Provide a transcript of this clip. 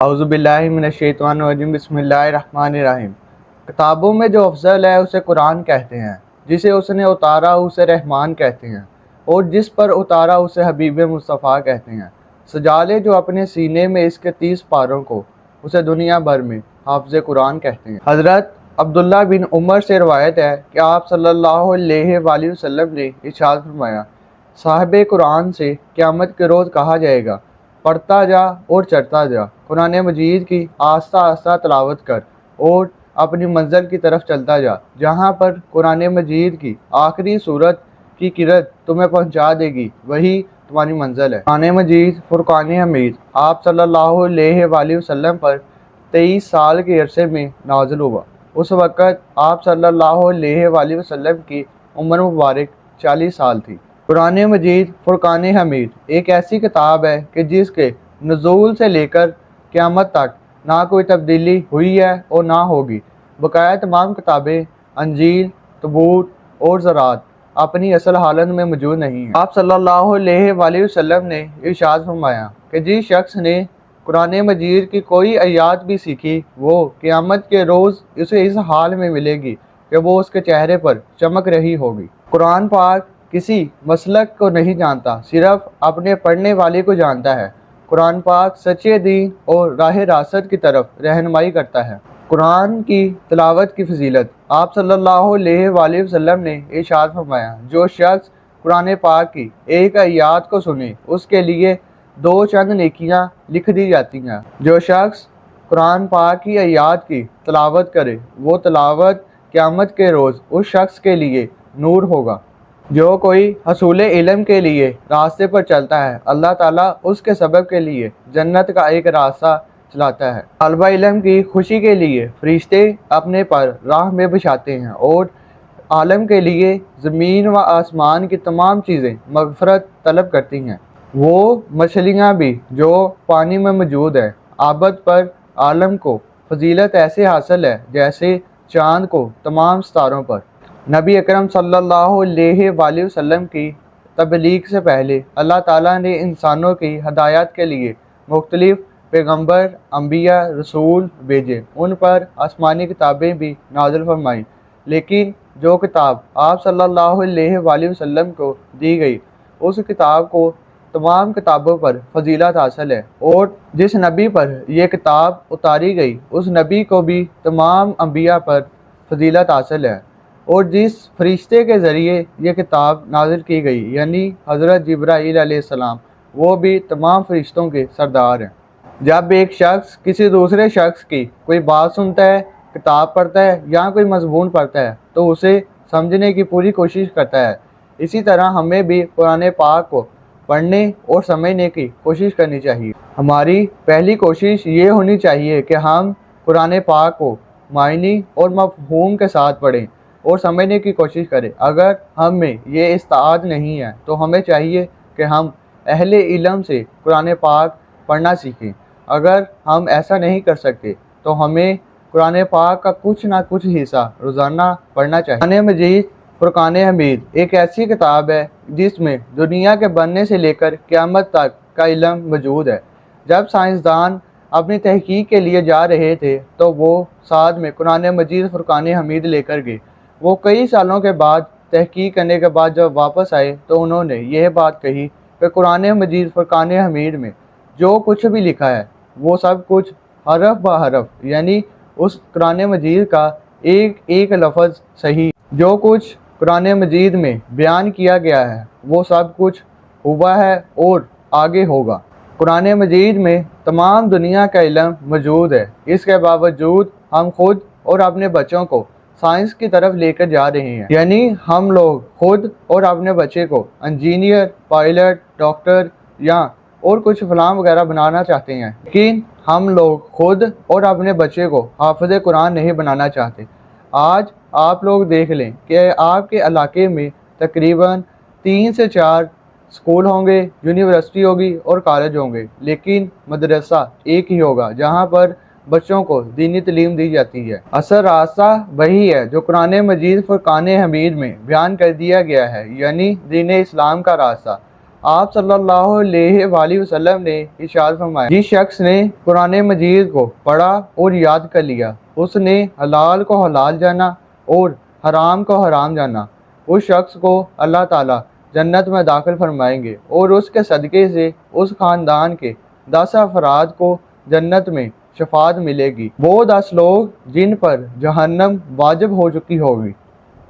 اعوذ باللہ من الشیطان الرجیم بسم اللہ الرحمن الرحیم۔ کتابوں میں جو افضل ہے اسے قرآن کہتے ہیں، جسے اس نے اتارا اسے رحمان کہتے ہیں، اور جس پر اتارا اسے حبیب مصطفیٰ کہتے ہیں۔ سجالے جو اپنے سینے میں اس کے 30 پاروں کو، اسے دنیا بھر میں حافظ قرآن کہتے ہیں۔ حضرت عبداللہ بن عمر سے روایت ہے کہ آپ صلی اللہ علیہ وآلہ وسلم نے ارشاد فرمایا، صاحب قرآن سے قیامت کے روز کہا جائے گا، پڑھتا جا اور چڑھتا جا، قرآن مجید کی آہستہ آہستہ تلاوت کر اور اپنی منزل کی طرف چلتا جا، جہاں پر قرآن مجید کی آخری سورت کی قرأت تمہیں پہنچا دے گی، وہی تمہاری منزل ہے۔ قرآن مجید فرقان حمید آپ صلی اللہ علیہ وآلہ وسلم پر 23 سال کے عرصے میں نازل ہوا۔ اس وقت آپ صلی اللہ علیہ وآلہ وسلم کی عمر مبارک 40 سال تھی۔ قرآن مجید فرقان حمید ایک ایسی کتاب ہے کہ جس کے نزول سے لے کر قیامت تک نہ کوئی تبدیلی ہوئی ہے اور نہ ہوگی۔ بقایا تمام کتابیں انجیل، تبوت اور زرات اپنی اصل حالت میں موجود نہیں ہیں۔ آپ صلی اللہ علیہ وآلہ وسلم نے ارشاد فرمایا کہ جس شخص نے قرآن مجید کی کوئی آیات بھی سیکھی، وہ قیامت کے روز اسے اس حال میں ملے گی کہ وہ اس کے چہرے پر چمک رہی ہوگی۔ قرآن پاک کسی مسلک کو نہیں جانتا، صرف اپنے پڑھنے والے کو جانتا ہے۔ قرآن پاک سچے دین اور راہ راست کی طرف رہنمائی کرتا ہے۔ قرآن کی تلاوت کی فضیلت آپ صلی اللہ علیہ وآلہ وسلم نے ارشاد فرمایا، جو شخص قرآن پاک کی ایک آیات کو سنے اس کے لیے 2 چند نیکیاں لکھ دی جاتی ہیں۔ جو شخص قرآن پاک کی آیات کی تلاوت کرے، وہ تلاوت قیامت کے روز اس شخص کے لیے نور ہوگا۔ جو کوئی حصول علم کے لیے راستے پر چلتا ہے، اللہ تعالیٰ اس کے سبب کے لیے جنت کا ایک راستہ چلاتا ہے۔ طالب علم کی خوشی کے لیے فرشتے اپنے پر راہ میں بچھاتے ہیں، اور عالم کے لیے زمین و آسمان کی تمام چیزیں مغفرت طلب کرتی ہیں۔ وہ مچھلیاں بھی جو پانی میں موجود ہیں، عابد پر عالم کو فضیلت ایسے حاصل ہے جیسے چاند کو تمام ستاروں پر۔ نبی اکرم صلی اللہ علیہ وآلہ وسلم کی تبلیغ سے پہلے اللہ تعالیٰ نے انسانوں کی ہدایت کے لیے مختلف پیغمبر، انبیاء، رسول بھیجے، ان پر آسمانی کتابیں بھی نازل فرمائیں، لیکن جو کتاب آپ صلی اللہ علیہ وآلہ وسلم کو دی گئی، اس کتاب کو تمام کتابوں پر فضیلت حاصل ہے، اور جس نبی پر یہ کتاب اتاری گئی اس نبی کو بھی تمام انبیاء پر فضیلت حاصل ہے، اور جس فرشتے کے ذریعے یہ کتاب نازل کی گئی یعنی حضرت جبرائیل علیہ السلام، وہ بھی تمام فرشتوں کے سردار ہیں۔ جب ایک شخص کسی دوسرے شخص کی کوئی بات سنتا ہے، کتاب پڑھتا ہے یا کوئی مضمون پڑھتا ہے تو اسے سمجھنے کی پوری کوشش کرتا ہے۔ اسی طرح ہمیں بھی قرآن پاک کو پڑھنے اور سمجھنے کی کوشش کرنی چاہیے۔ ہماری پہلی کوشش یہ ہونی چاہیے کہ ہم قرآن پاک کو معنی اور مفہوم کے ساتھ پڑھیں اور سمجھنے کی کوشش کریں۔ اگر ہم میں یہ استعداد نہیں ہے تو ہمیں چاہیے کہ ہم اہل علم سے قرآن پاک پڑھنا سیکھیں۔ اگر ہم ایسا نہیں کر سکتے تو ہمیں قرآن پاک کا کچھ نہ کچھ حصہ روزانہ پڑھنا چاہیے۔ قرآن مجید فرقان حمید ایک ایسی کتاب ہے جس میں دنیا کے بننے سے لے کر قیامت تک کا علم موجود ہے۔ جب سائنسدان اپنی تحقیق کے لیے جا رہے تھے تو وہ ساتھ میں قرآن مجید فرقان حمید لے کر گئے۔ وہ کئی سالوں کے بعد تحقیق کرنے کے بعد جب واپس آئے تو انہوں نے یہ بات کہی کہ قرآن مجید فرقان حمید میں جو کچھ بھی لکھا ہے وہ سب کچھ حرف بہ حرف، یعنی اس قرآن مجید کا ایک ایک لفظ صحیح، جو کچھ قرآن مجید میں بیان کیا گیا ہے وہ سب کچھ ہوا ہے اور آگے ہوگا۔ قرآن مجید میں تمام دنیا کا علم موجود ہے۔ اس کے باوجود ہم خود اور اپنے بچوں کو سائنس کی طرف لے کر جا رہے ہیں، یعنی ہم لوگ خود اور اپنے بچے کو انجینئر، پائلٹ، ڈاکٹر یا اور کچھ فلاں وغیرہ بنانا چاہتے ہیں، لیکن ہم لوگ خود اور اپنے بچے کو حافظ قرآن نہیں بنانا چاہتے۔ آج آپ لوگ دیکھ لیں کہ آپ کے علاقے میں تقریباً 3 سے 4 اسکول ہوں گے، یونیورسٹی ہوگی اور کالج ہوں گے، لیکن مدرسہ ایک ہی ہوگا جہاں پر بچوں کو دینی تعلیم دی جاتی ہے۔ اصل راستہ وہی ہے جو قرآن مجید فرقان حمید میں بیان کر دیا گیا ہے، یعنی دین اسلام کا راستہ۔ آپ صلی اللہ علیہ وآلہ وسلم نے ارشاد فرمایا، جس شخص نے قرآن مجید کو پڑھا اور یاد کر لیا، اس نے حلال کو حلال جانا اور حرام کو حرام جانا، اس شخص کو اللہ تعالیٰ جنت میں داخل فرمائیں گے اور اس کے صدقے سے اس خاندان کے 10 افراد کو جنت میں شفاعت ملے گی، وہ 10 لوگ جن پر جہنم واجب ہو چکی ہوگی۔